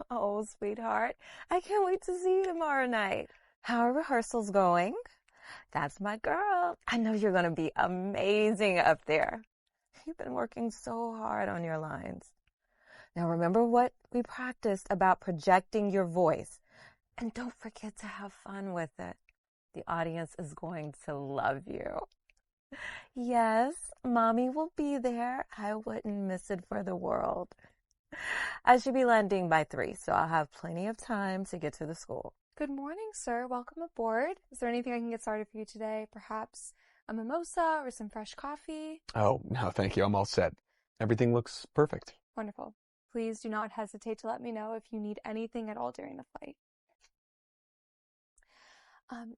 Oh, sweetheart, I can't wait to see you tomorrow night. How are rehearsals going? That's my girl. I know you're going to be amazing up there. You've been working so hard on your lines. Now remember what we practiced about projecting your voice. And don't forget to have fun with it. The audience is going to love you. Yes, Mommy will be there. I wouldn't miss it for the world. I should be landing by 3, so I'll have plenty of time to get to the school. Good morning, sir. Welcome aboard. Is there anything I can get started for you today? Perhaps a mimosa or some fresh coffee? Oh, no, thank you. I'm all set. Everything looks perfect. Wonderful. Please do not hesitate to let me know if you need anything at all during the flight.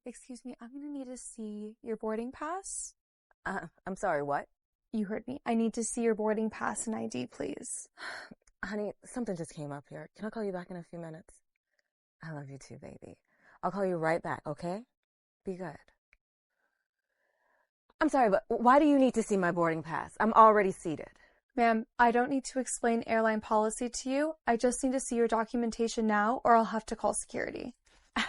Excuse me, I'm going to need to see your boarding pass. I'm sorry, what? You heard me. I need to see your boarding pass and ID, please. Honey, something just came up here. Can I call you back in a few minutes? I love you too, baby. I'll call you right back, okay? Be good. I'm sorry, but why do you need to see my boarding pass? I'm already seated. Ma'am, I don't need to explain airline policy to you. I just need to see your documentation now, or I'll have to call security.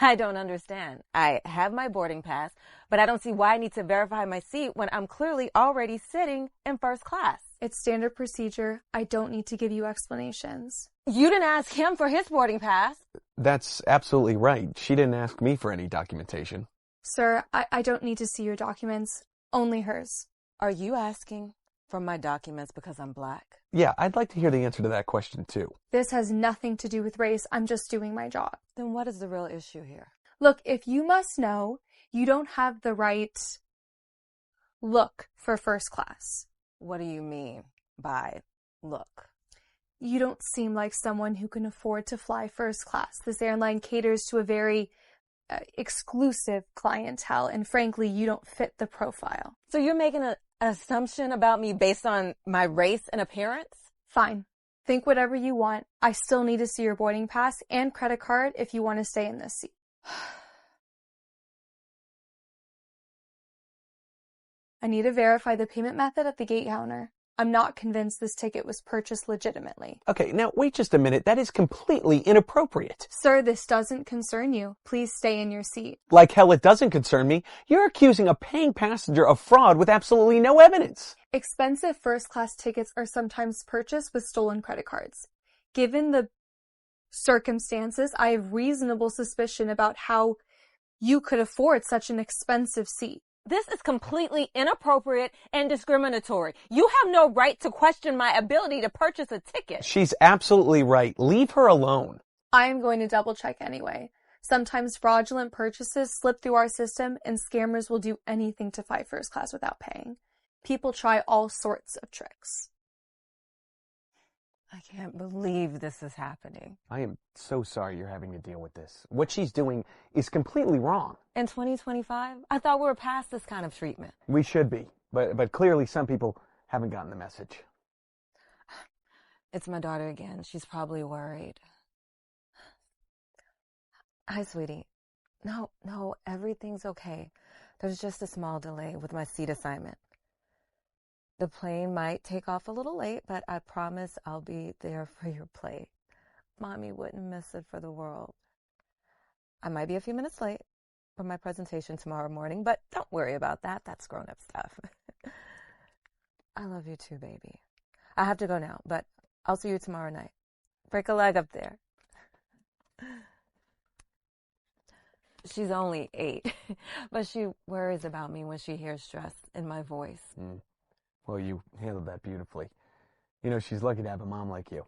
I don't understand. I have my boarding pass, but I don't see why I need to verify my seat when I'm clearly already sitting in first class. It's standard procedure. I don't need to give you explanations. You didn't ask him for his boarding pass. That's absolutely right. She didn't ask me for any documentation. Sir, I don't need to see your documents. Only hers. Are you asking for my documents because I'm black? Yeah, I'd like to hear the answer to that question, too. This has nothing to do with race. I'm just doing my job. Then what is the real issue here? Look, if you must know, you don't have the right look for first class. What do you mean by look? You don't seem like someone who can afford to fly first class. This airline caters to a very exclusive clientele, and frankly, you don't fit the profile. So you're making an assumption about me based on my race and appearance? Fine. Think whatever you want. I still need to see your boarding pass and credit card if you want to stay in this seat. I need to verify the payment method at the gate counter. I'm not convinced this ticket was purchased legitimately. Okay, now wait just a minute. That is completely inappropriate. Sir, this doesn't concern you. Please stay in your seat. Like hell it doesn't concern me. You're accusing a paying passenger of fraud with absolutely no evidence. Expensive first-class tickets are sometimes purchased with stolen credit cards. Given the circumstances, I have reasonable suspicion about how you could afford such an expensive seat. This is completely inappropriate and discriminatory. You have no right to question my ability to purchase a ticket. She's absolutely right. Leave her alone. I am going to double check anyway. Sometimes fraudulent purchases slip through our system and scammers will do anything to fly first class without paying. People try all sorts of tricks. I can't believe this is happening. I am so sorry you're having to deal with this. What she's doing is completely wrong. In 2025? I thought we were past this kind of treatment. We should be, but clearly some people haven't gotten the message. It's my daughter again. She's probably worried. Hi, sweetie. No, everything's okay. There's just a small delay with my seat assignment. The plane might take off a little late, but I promise I'll be there for your plate. Mommy wouldn't miss it for the world. I might be a few minutes late for my presentation tomorrow morning, but don't worry about that. That's grown-up stuff. I love you too, baby. I have to go now, but I'll see you tomorrow night. Break a leg up there. She's only 8, but she worries about me when she hears stress in my voice. Well, you handled that beautifully. You know, she's lucky to have a mom like you.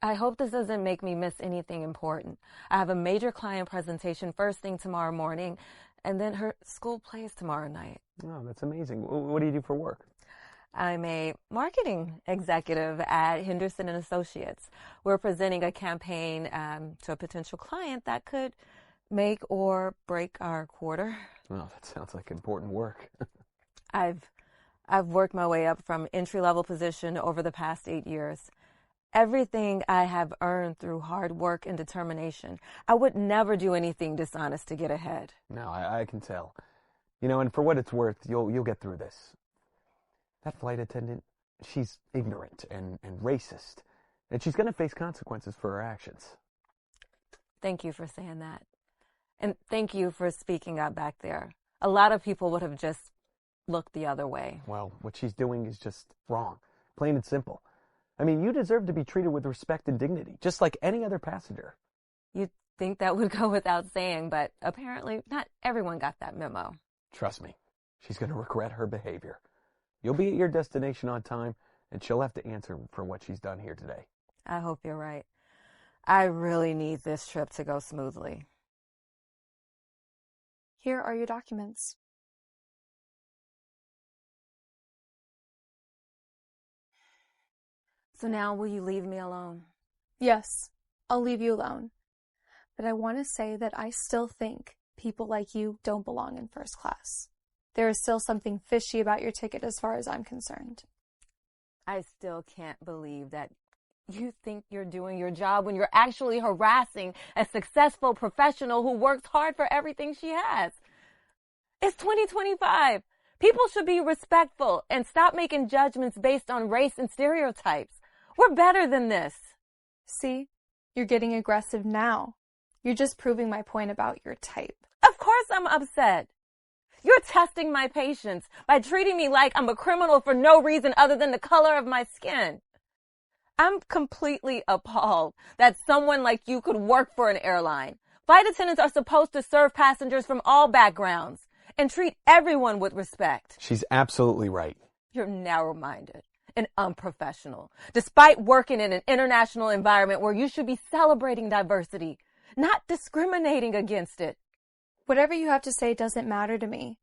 I hope this doesn't make me miss anything important. I have a major client presentation first thing tomorrow morning, and then her school plays tomorrow night. Oh, that's amazing. What do you do for work? I'm a marketing executive at Henderson and Associates. We're presenting a campaign to a potential client that could make or break our quarter. Oh, that sounds like important work. I've worked my way up from entry-level position over the past 8 years. Everything I have earned through hard work and determination. I would never do anything dishonest to get ahead. No, I can tell. You know, and for what it's worth, you'll get through this. That flight attendant, she's ignorant and racist. and she's going to face consequences for her actions. Thank you for saying that. And thank you for speaking up back there. A lot of people would have just looked the other way. Well, what she's doing is just wrong, plain and simple. I mean, you deserve to be treated with respect and dignity, just like any other passenger. You'd think that would go without saying, but apparently not everyone got that memo. Trust me, she's going to regret her behavior. You'll be at your destination on time, and she'll have to answer for what she's done here today. I hope you're right. I really need this trip to go smoothly. Here are your documents. So now will you leave me alone? Yes, I'll leave you alone. But I want to say that I still think people like you don't belong in first class. There is still something fishy about your ticket as far as I'm concerned. I still can't believe that you think you're doing your job when you're actually harassing a successful professional who works hard for everything she has. It's 2025. People should be respectful and stop making judgments based on race and stereotypes. We're better than this. See, you're getting aggressive now. You're just proving my point about your type. Of course I'm upset. You're testing my patience by treating me like I'm a criminal for no reason other than the color of my skin. I'm completely appalled that someone like you could work for an airline. Flight attendants are supposed to serve passengers from all backgrounds and treat everyone with respect. She's absolutely right. You're narrow-minded and unprofessional, despite working in an international environment where you should be celebrating diversity, not discriminating against it. Whatever you have to say doesn't matter to me.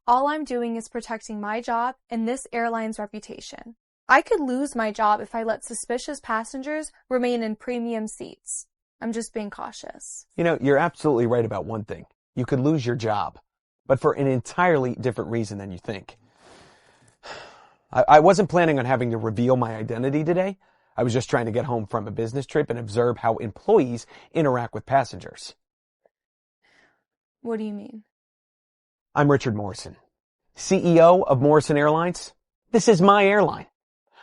All I'm doing is protecting my job and this airline's reputation. I could lose my job if I let suspicious passengers remain in premium seats. I'm just being cautious. You know, you're absolutely right about one thing. You could lose your job, but for an entirely different reason than you think. I wasn't planning on having to reveal my identity today. I was just trying to get home from a business trip and observe how employees interact with passengers. What do you mean? I'm Richard Morrison, CEO of Morrison Airlines. This is my airline.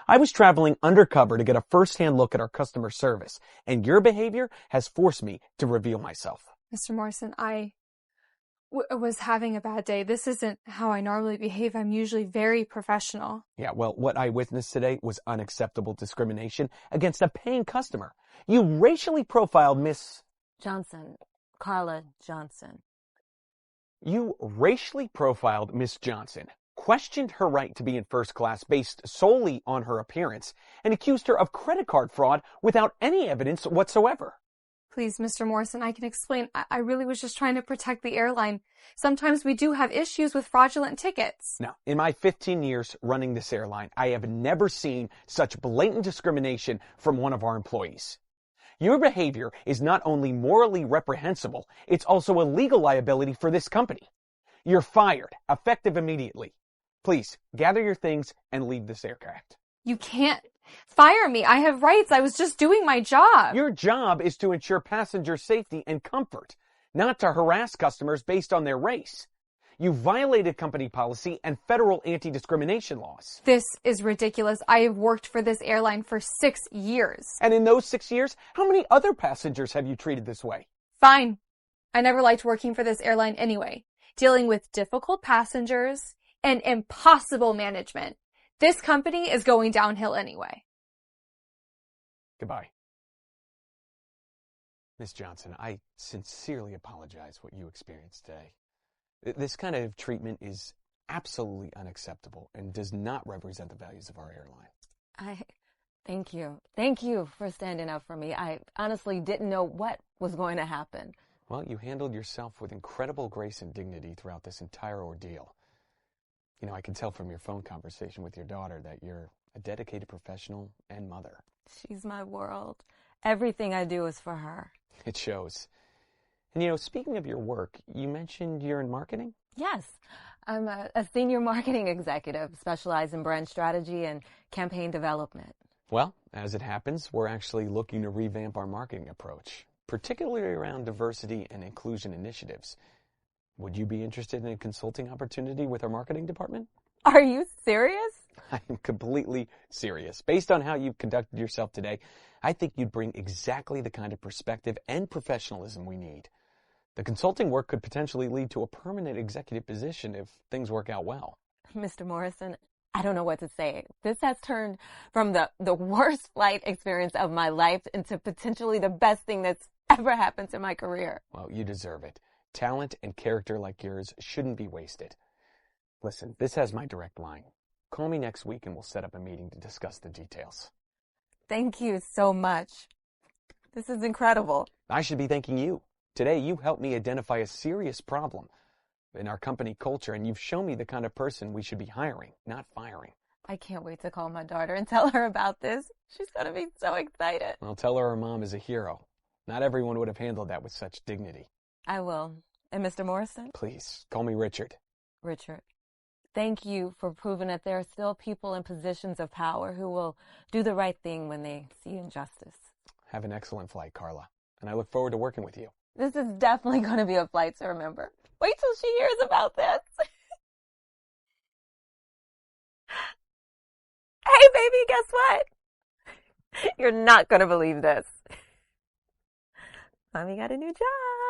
I was traveling undercover to get a first-hand look at our customer service, and your behavior has forced me to reveal myself. Mr. Morrison, I was having a bad day. This isn't how I normally behave. I'm usually very professional. Yeah, well, what I witnessed today was unacceptable discrimination against a paying customer. You racially profiled Miss Johnson, Carla Johnson. You racially profiled Miss Johnson, questioned her right to be in first class based solely on her appearance, and accused her of credit card fraud without any evidence whatsoever. Please, Mr. Morrison, I can explain. I really was just trying to protect the airline. Sometimes we do have issues with fraudulent tickets. Now, in my 15 years running this airline, I have never seen such blatant discrimination from one of our employees. Your behavior is not only morally reprehensible, it's also a legal liability for this company. You're fired, effective immediately. Please, gather your things and leave this aircraft. You can't fire me. I have rights. I was just doing my job. Your job is to ensure passenger safety and comfort, not to harass customers based on their race. You violated company policy and federal anti-discrimination laws. This is ridiculous. I have worked for this airline for 6 years. And in those 6 years, how many other passengers have you treated this way? Fine. I never liked working for this airline anyway. Dealing with difficult passengers and impossible management. This company is going downhill anyway. Goodbye. Miss Johnson, I sincerely apologize for what you experienced today. This kind of treatment is absolutely unacceptable and does not represent the values of our airline. Thank you. Thank you for standing up for me. I honestly didn't know what was going to happen. Well, you handled yourself with incredible grace and dignity throughout this entire ordeal. You know, I can tell from your phone conversation with your daughter that you're a dedicated professional and mother. She's my world. Everything I do is for her. It shows. And you know, speaking of your work, you mentioned you're in marketing? Yes. I'm a senior marketing executive, specialized in brand strategy and campaign development. Well, as it happens, we're actually looking to revamp our marketing approach, particularly around diversity and inclusion initiatives. Would you be interested in a consulting opportunity with our marketing department? Are you serious? I am completely serious. Based on how you've conducted yourself today, I think you'd bring exactly the kind of perspective and professionalism we need. The consulting work could potentially lead to a permanent executive position if things work out well. Mr. Morrison, I don't know what to say. This has turned from the worst flight experience of my life into potentially the best thing that's ever happened to my career. Well, you deserve it. Talent and character like yours shouldn't be wasted. Listen, this has my direct line. Call me next week and we'll set up a meeting to discuss the details. Thank you so much. This is incredible. I should be thanking you. Today, you helped me identify a serious problem in our company culture, and you've shown me the kind of person we should be hiring, not firing. I can't wait to call my daughter and tell her about this. She's going to be so excited. I'll tell her mom is a hero. Not everyone would have handled that with such dignity. I will. And Mr. Morrison? Please, call me Richard. Richard, thank you for proving that there are still people in positions of power who will do the right thing when they see injustice. Have an excellent flight, Carla, and I look forward to working with you. This is definitely going to be a flight to remember. Wait till she hears about this. Hey, baby, guess what? You're not going to believe this. Mommy got a new job.